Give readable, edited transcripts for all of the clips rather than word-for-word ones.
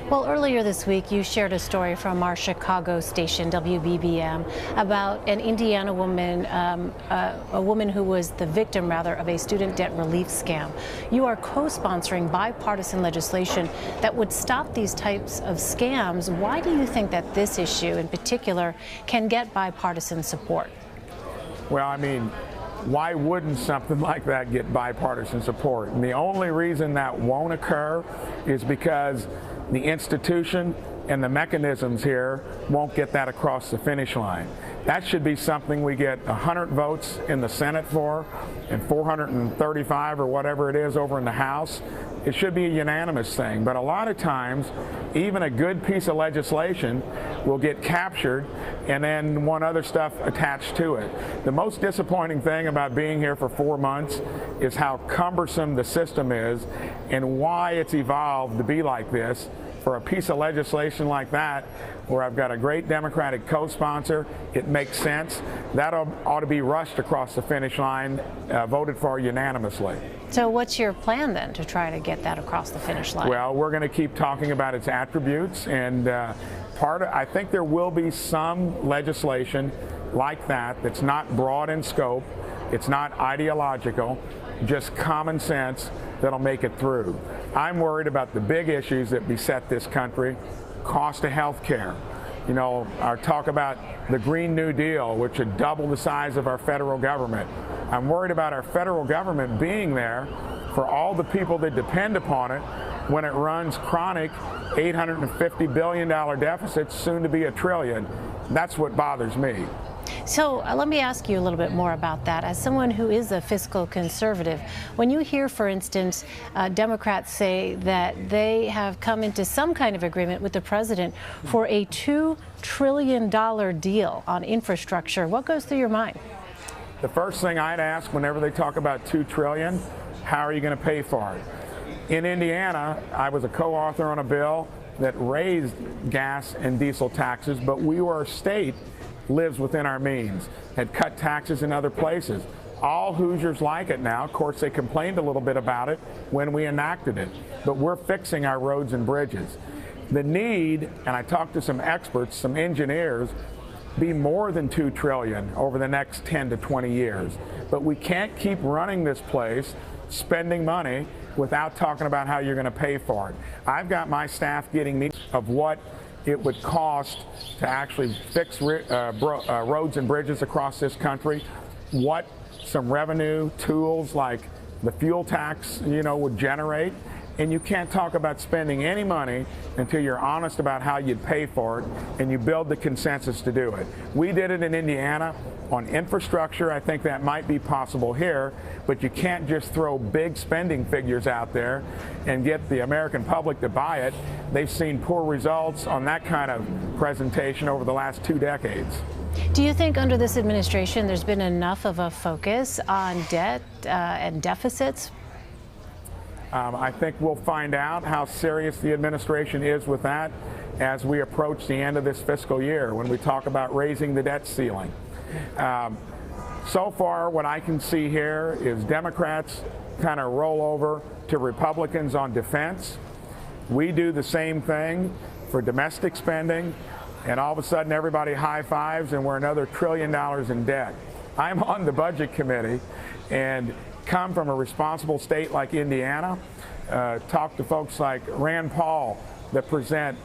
Well, earlier this week, you shared a story from our Chicago station, WBBM, about an Indiana woman, a woman who was the victim, rather, of a student debt relief scam. You are co-sponsoring bipartisan legislation that would stop these types of scams. Why do you think that this issue in particular can get bipartisan support? Well, I mean, why wouldn't something like that get bipartisan support? And the only reason that won't occur is because the institution and the mechanisms here won't get that across the finish line. That should be something we get 100 votes in the Senate for and 435 or whatever it is over in the House. It should be a unanimous thing. But a lot of times, even a good piece of legislation will get captured and then one other stuff attached to it. The most disappointing thing about being here for 4 months is how cumbersome the system is and why it's evolved to be like this. For a piece of legislation like that, where I've got a great Democratic co-sponsor, it makes sense. That ought to be rushed across the finish line, voted for unanimously. So what's your plan then to try to get that across the finish line? Well, we're going to keep talking about its attributes, and I think there will be some legislation like that that's not broad in scope, it's not ideological, just common sense that'll make it through. I'm worried about the big issues that beset this country. Cost of health care. You know, our talk about the Green New Deal, which would double the size of our federal government. I'm worried about our federal government being there for all the people that depend upon it when it runs chronic $850 billion deficits, soon to be $1 trillion. That's what bothers me. So let me ask you a little bit more about that. As someone who is a fiscal conservative, when you hear, for instance, Democrats say that they have come into some kind of agreement with the president for a $2 trillion deal on infrastructure, what goes through your mind? The first thing I'd ask whenever they talk about $2 trillion, how are you going to pay for it? In Indiana, I was a co-author on a bill that raised gas and diesel taxes, but we were a state lives within our means, had cut taxes in other places. All Hoosiers like it now. Of course, they complained a little bit about it when we enacted it, but we're fixing our roads and bridges. The need, and I talked to some experts, some engineers, be more than $2 trillion over the next 10 to 20 years. But we can't keep running this place, spending money, without talking about how you're going to pay for it. I've got my staff getting me of what it would cost to actually fix roads and bridges across this country, what some revenue tools like the fuel tax, would generate. And you can't talk about spending any money until you're honest about how you'd pay for it and you build the consensus to do it. We did it in Indiana on infrastructure. I think that might be possible here, but you can't just throw big spending figures out there and get the American public to buy it. They've seen poor results on that kind of presentation over the last 2 decades. Do you think under this administration there's been enough of a focus on debt and deficits? I think we'll find out how serious the administration is with that as we approach the end of this fiscal year when we talk about raising the debt ceiling. So far, what I can see here is Democrats kind of roll over to Republicans on defense. We do the same thing for domestic spending, and all of a sudden everybody high fives and we're another $1 trillion in debt. I'm on the budget committee and come from a responsible state like Indiana, talk to folks like Rand Paul that present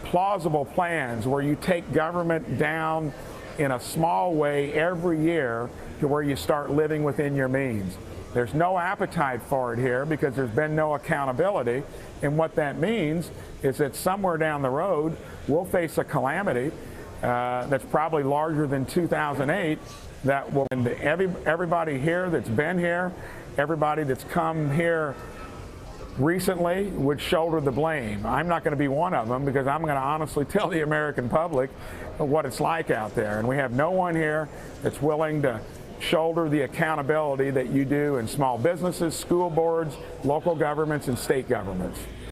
plausible plans where you take government down in a small way every year to where you start living within your means. There's no appetite for it here because there's been no accountability, and what that means is that somewhere down the road we'll face a calamity that's probably larger than 2008 that will, and everybody here that's been here, everybody that's come here recently would shoulder the blame. I'm not going to be one of them because I'm going to honestly tell the American public what it's like out there. And we have no one here that's willing to shoulder the accountability that you do in small businesses, school boards, local governments, and state governments.